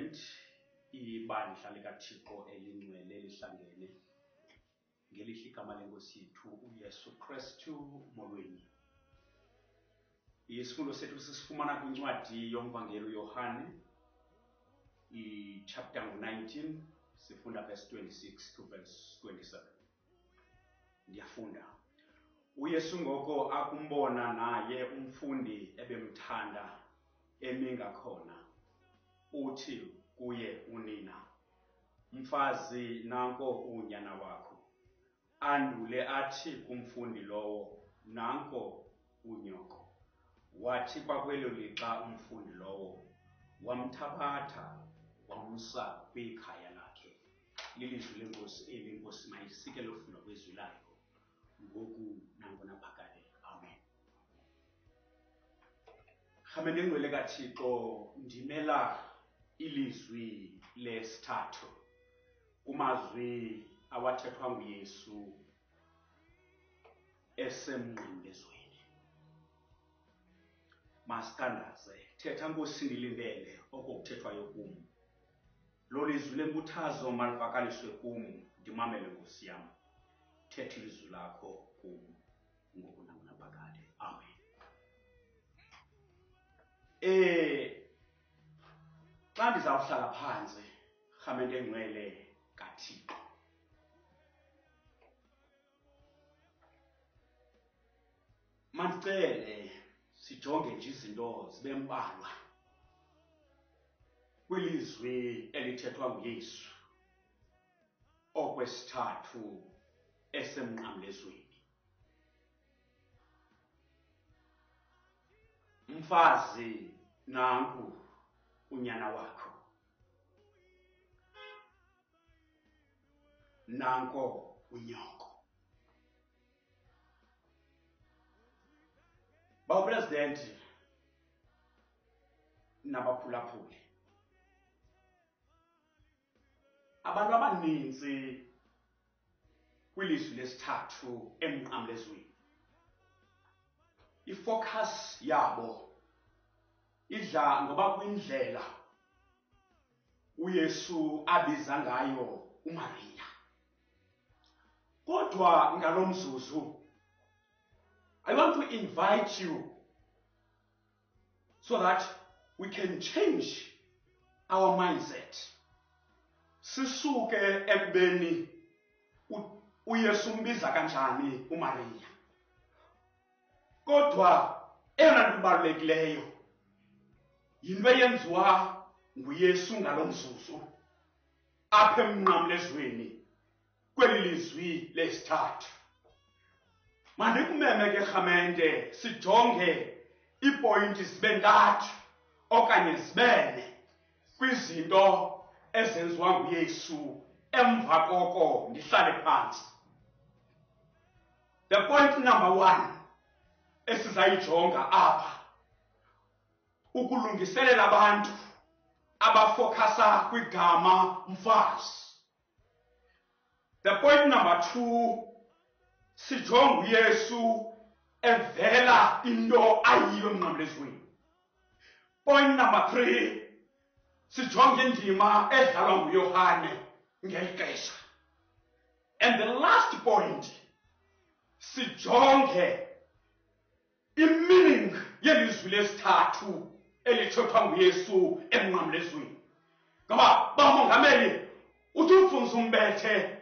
Testament ibandla likaThixo elingcwele lihlangene ngelihle igama lenkosi yethu uYesu Kristu molweni. Isifundo sethu sisifumana kwincwadi yomvangeli uYohane chapter 19 sifunda verse 26 to verse 27. Ndiyafunda. uYesu ngoko akumbona naye umfundi ebemthanda eminga khona, uthi kuye unina, mfazi nanko unyana wakho. Andule athi kumfundi lowo, nanko unyoko. Wathi kwakwelo lixa umfundi lowo wamthabatha wamsa kwikhaya lakhe. Lilizwi lenkosi eli, inkosi mayisike lofunda kwezwi layo ngoku nangona phakade. Amen. Khamene ngcwele kaThixo, ndimela ilizwi lesithathu kumazwi awathethwa nguYesu esemnqamlezweni. Masithandaze. Thetha Nkosi, ndilindele okuthethwayo kum. Lo lizwi lenkuthazo malivakaliswe kum, ndimamele Nkosi yam. Thetha ilizwi lakho kum ngoku nangona phakade. Amen. Xa ndizawuhlala phansi rhamente ngcwele kaThixo, mandicele sijonge nje izinto zibe mbalwa kwilizwi elithethwa nguYesu okwesithathu esemnqamlezweni. Mfazi nanku unyana wakho, nanko unyoko. Bawu-President nabaphulaphuli, abantu abaninzi kwilizwi lesithathu emnqamlezweni, ifocus yabo idla ngoba kwindlela uYesu abiza ngayo uMaria. Kodwa ngalo mzuzu I want to invite you so that we can change our mindset. Sisuke ekubeni uYesu umbiza kanjani uMaria. Kodwa eyona nto ibalulekileyo yinto eyenziwa nguYesu ngalo mzuzu apha emnqamlezweni kweli lizwi lesithathu. Mandikumeme ke rhamente sijonge iipoyinti zibe ntathu okanye zibene kwizinto ezenziwa nguYesu emva koko ndihlale phantsi. The point number 1 esizayijonga apha, ukulungiselela abantu abafokasa kwigama mfazi. The point number 2, sijonga uYesu evela into ayiyo emnqamlezweni. Point number 3, sijonga indima edlalwa nguYohane ngeli xesha. And the last point, sijonge i-meaning yelizwi lesithathu elithethwa nguYesu emnqamlezweni. Ngoba bamongameli, uthi umfundisi umbethe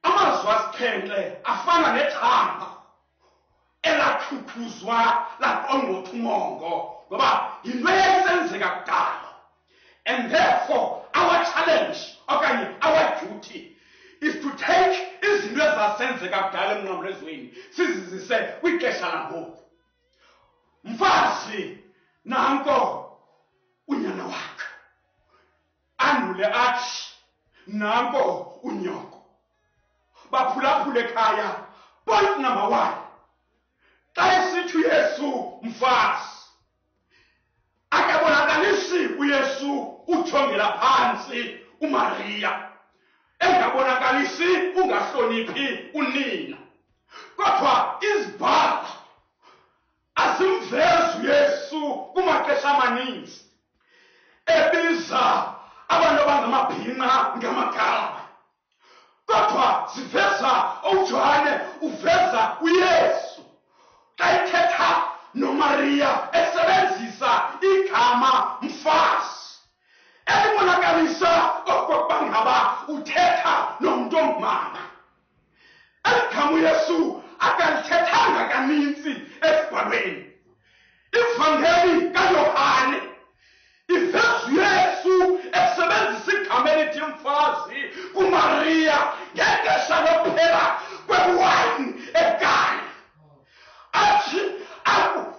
amazwi asixhenxe afana nethanga elakhukhuzwa laqongqotha umongo, ngoba yinto eyayisenzeka kudala. And therefore our challenge okanye our duty is to take izinto ezasenzeka kudala emnqamlezweni sizizise kwixesha langoku. Mfazi nanko unyana wakho, andule athi nanko unyoko. Baphulaphule ekhaya. Point number 1, xa esithi uYesu mfazi, akabonakalisi uYesu ujongela phantsi uMaria, engabonakalisi ungahloniphi unina. Kodwa izibhala azimvezi uYesu kumaxesha amaninzi ebiza abantu abangamabhinqa ngamagama, kodwa siveza uJohane uveza uYesu xa ethetha noMaria esebenzisa igama mfazi, elibonakalisa okokuba ngaba uthetha nomuntu ongumama. Igama uYesu akalithethanga kaninzi esibhalweni. Ivangeli kaYohane iveza uYesu esebenzisa igama elithi mfazi kuMaria ngexesha lokuphela kwewayini eKana. Athi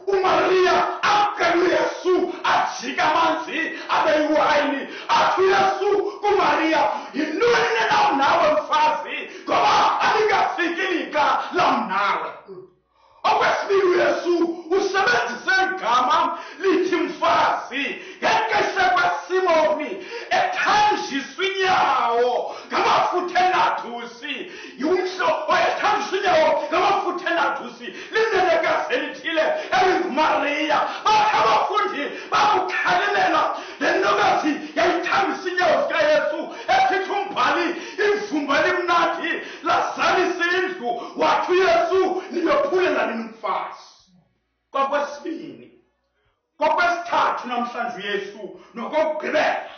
uMaria akele uYesu ajika amanzi abe yiwayini. Athi uYesu kuMaria, yintoni na nawe mfazi, ngoba alikafiki ilika lam nawe. Okwesibili uYesu usebenzise igama lithi mfazi ngexesha kwaSimoni ethanjiswa inyawo ngamafutha enathusi. Yumhlo oyethanjiswa inyawo ngamafutha enathusi linenekazi elithile elinguMaria. Bathi abafundi bakukhalimela le ntokazi yayithambisa inyawo zikaYesu, esithi umbhali ivumba elimnandi lazalisa indlu. Wathi uYesu, niyophulela nini mfazi? Kwakwesibini, kwakwesithathu namhlanje uYesu nokokugqibela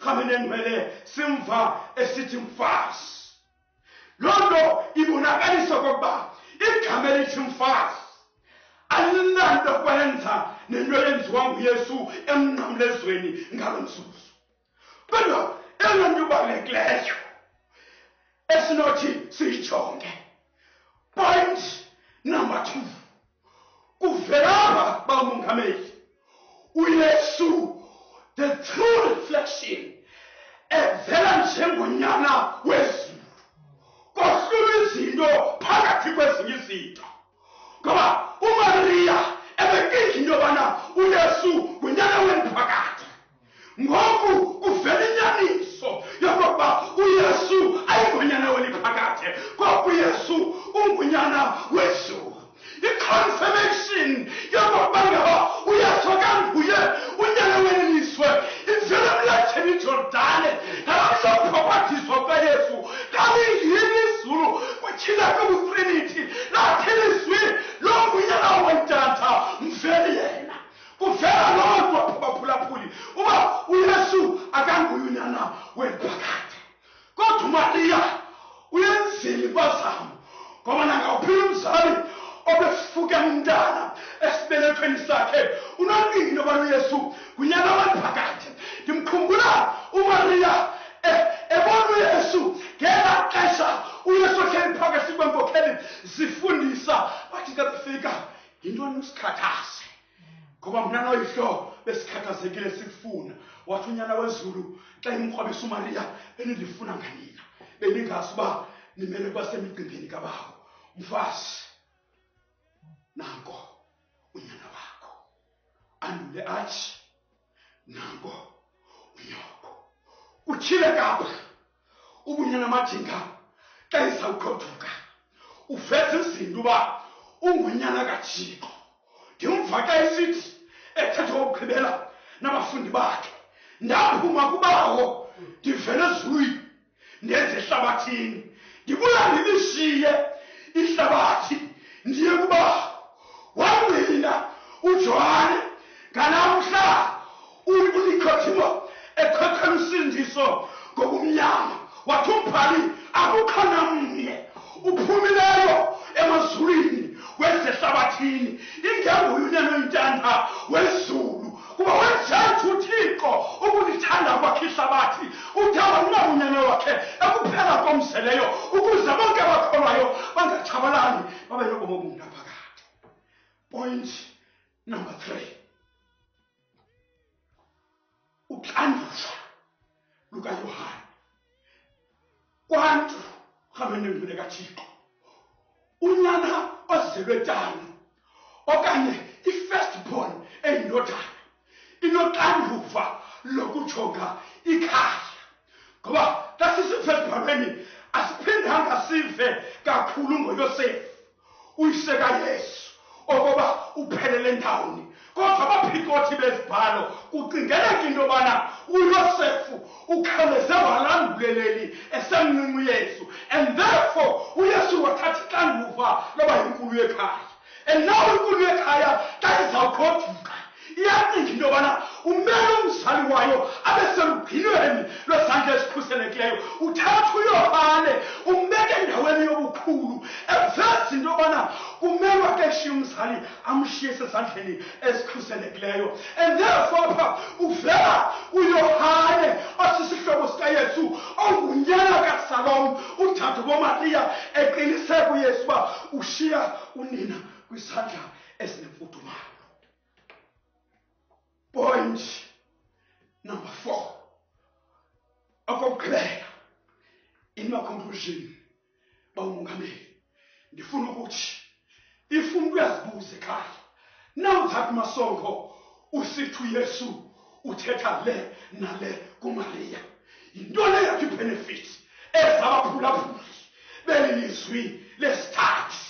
rhamene ndimele simva esithi mfazi. Loo nto ibonakalisa okokuba igama elithi mfazi alinanto kwenza nento yenziwa nguYesu emnqamlezweni ngalo mzuzu. Kodwa eyona nto ibalulekileyo esinothi siyijonge, point number 2, kuvelapha bamongameli uYesu, the true reflection, evela njengonyana wezulu, kohlula izinto phakathi kwezinye izinto. Ngoba uMaria ebekinga into yobana uYesu ngunyana weniphakade, ngoku kuvela inyaniso yokokuba uYesu ayingonyana weniphakade, kodwa uYesu ungunyana wezulu. I-confirmation yokokuba ngaba uYesu akanguye unyana weliswe ivela emlanjeni iJordani nabasopropathiswa kukaYesu. Kaliyini izulu kuthina kubuTrinity lathi ilizwi longunyana wentanta mveli yena. Kuvela loo nto abaphulaphuli uba uYesu akanguye unyana weniphakade. Kodwa uMaria uyenzile impazamo, ngoba nangawuphila umzali obefuke umntana esibelethweni sakhe unolingi into yobana uYesu ngunyana weniphakade. Ndimkhumbula uMaria ebona uYesu ngela xesha uYesu ohleli phakathi kweenkokheli zifundisa, bathi xa befika, yintoni usikhathaze? Ngoba mna noyihlo besikhathazekile sikufuna. Wathi unyana wezulu xa imkrwabisa uMaria, benindifuna nganina, beningazi uba nimele kwasemicimbini kabawo. Mfazi, nanko unyana wakho. Andule athi, nanko unyoko. Utshile kapha ubunyana majinga xa izawuqothuka uveze izinto uba ungunyana kaThixo. Ndimva xa esithi ethetha okugqibela nabafundi bakhe, ndaphuma kubawo ndivele ezulwini ndenze ehlabathini, ndibuya ndilishiye ihlabathi ndiye kubawo. Wangqina uJohane nganamhla uNikodimo ekhokela usindiso ngobumnyama. Wathi umbhali akukho namnye uphumileyo emazulwini wezehlabathini ingenguye unyana oyintanda wezulu, kuba wenjenje uThixo ukulithanda kwakhe ihlabathi uthaba unyana wakhe ekuphela komzeleyo, ukuze bonke abakholwayo bangatshabalali babe nobomi obungaphakade. Point number 3, uxanduva lukaYohane kwantu rhamene ndimele kaThixo. Unyana ozelwe tana okanye i-firstborn eyindodana inoxanduva lokujonga ikhaya, ngoba xa sisive esibhalweni asiphindanga sive kakhulu ngoYosefu uyise kaYesu okoba uphelele ndawoni. Kodwa abaphikothi bezibhalo kucingeleka into yobana uYosefu ukhawuleze walanduleleli esemncinci uYesu, and therefore uYesu wathatha ixanduva loba yinkulu yekhaya. And now inkulu yekhaya xa izawugoduka iyacinga into yobana umele umzali wayo abe selugcinweni lwezandla ezikhuselekileyo. Uthatha uYohane umbeke endaweni yobukhulu, eveza into yobana kumele wakeshiye umzali amshiye esezandleni ezikhuselekileyo. And therefore pha uvela uYohane osisihlobo sikaYesu ongunyana kaSalom udade boMariya eqiniseka uYesu uba ushiya unina kwisandla esinemfudumalo. Point number 4. Okokugqibela, in my conclusion, bawumongameli, ndifuna ukuthi if umuntu uyazibuza ekhaya, now that Masongo usithi uYesu uthetha le nale kuMariya, yintoni yakhe benefit ezabaphulaphuli belilizwi lesithathu?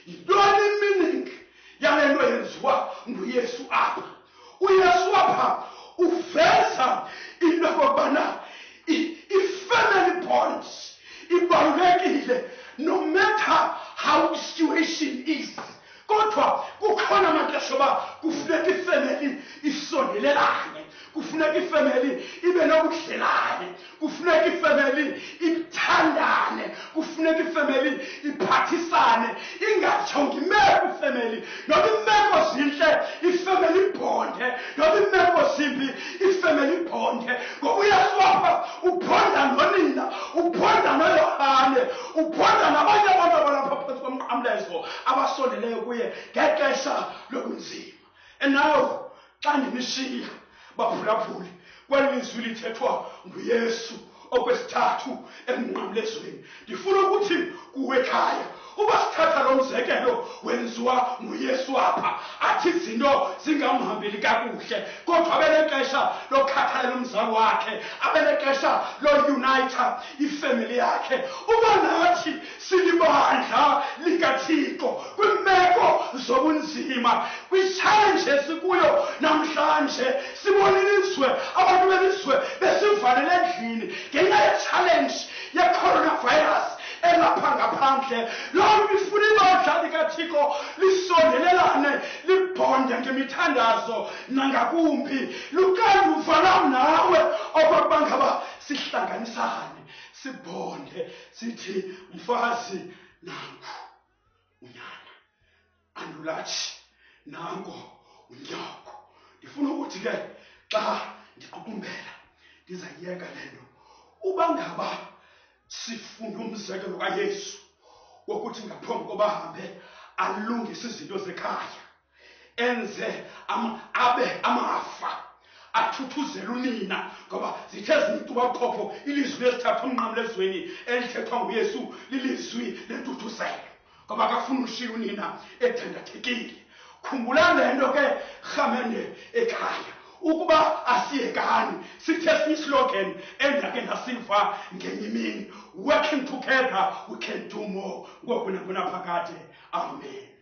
Yintoni meaning yale nto yenziwa nguYesu apha? uYesu apha uveza into yokubana i-family bonds ibalulekile no matter how the situation is. Kodwa kukhona amaxesha oba kufuneka ifamily isondelelane, kufuneka ifamily ibe nobudlelane, kufuneka ifamily ithandane, kufuneka ifamily iphathisane, ingajongi imeko ifamily. Noba imeko zintle ifamily ibhonde, noba imeko zimbi ifamily ibhonde. Ngoba uYesu apha ubhonda nonina, ubhonda noYohane, ubhonda nabanye abantu abalapha phantsi komqamlezo abasondeleyo kuye ngexesha lobunzima. And now xa ndinishiya baphulaphuli kweli lizwi lithethwa nguYesu okwesithathu emnqamlezweni, ndifuna ukuthi kuwe ekhaya uba sithatha lo mzekelo wenziwa nguYesu apha athi izinto zingamhambeli kakuhle, kodwa abe nexesha lokhathalela umzali wakhe, abe nexesha lounita ifamily yakhe. Uba nathi silibandla likaThixo kwiimeko zobunzima, kwi-challenge esikuyo namhlanje, sibona ilizwe, abantu belizwe besivalele endlini ngenxa ye-challenge ye-coronavirus elapha ngaphandle. Loo nto ifuna ibandla likaThixo lisondelelane, libhonde ngemithandazo nangakumbi, luxanduva lam nawe okokuba ngaba sihlanganisane, sibonde, sithi mfazi nangu unyana, andulathi nango unyoko. Ndifuna ukuthi ke xa ndiqukumbela ndizayiyeka le nto, uba ngaba sifunda umzekelo kaYesu wokuthi ngaphambi koba ahambe alungise izinto zekhaya, enze abe amafa, athuthuzele unina, ngoba zithe zintubabuchopho ilizwi lesithathu emnqamlezweni elithethwa nguYesu lilizwi lentuthuzelo, ngoba akafuna ushiya unina ethandathekile. Khumbula le nto ke rhamende ekhaya, ukuba asiyekani, sithe siyi-slogan endake ndasiva ngenye imini, working together we can do more. Ngoku nakunaphakade. Amen.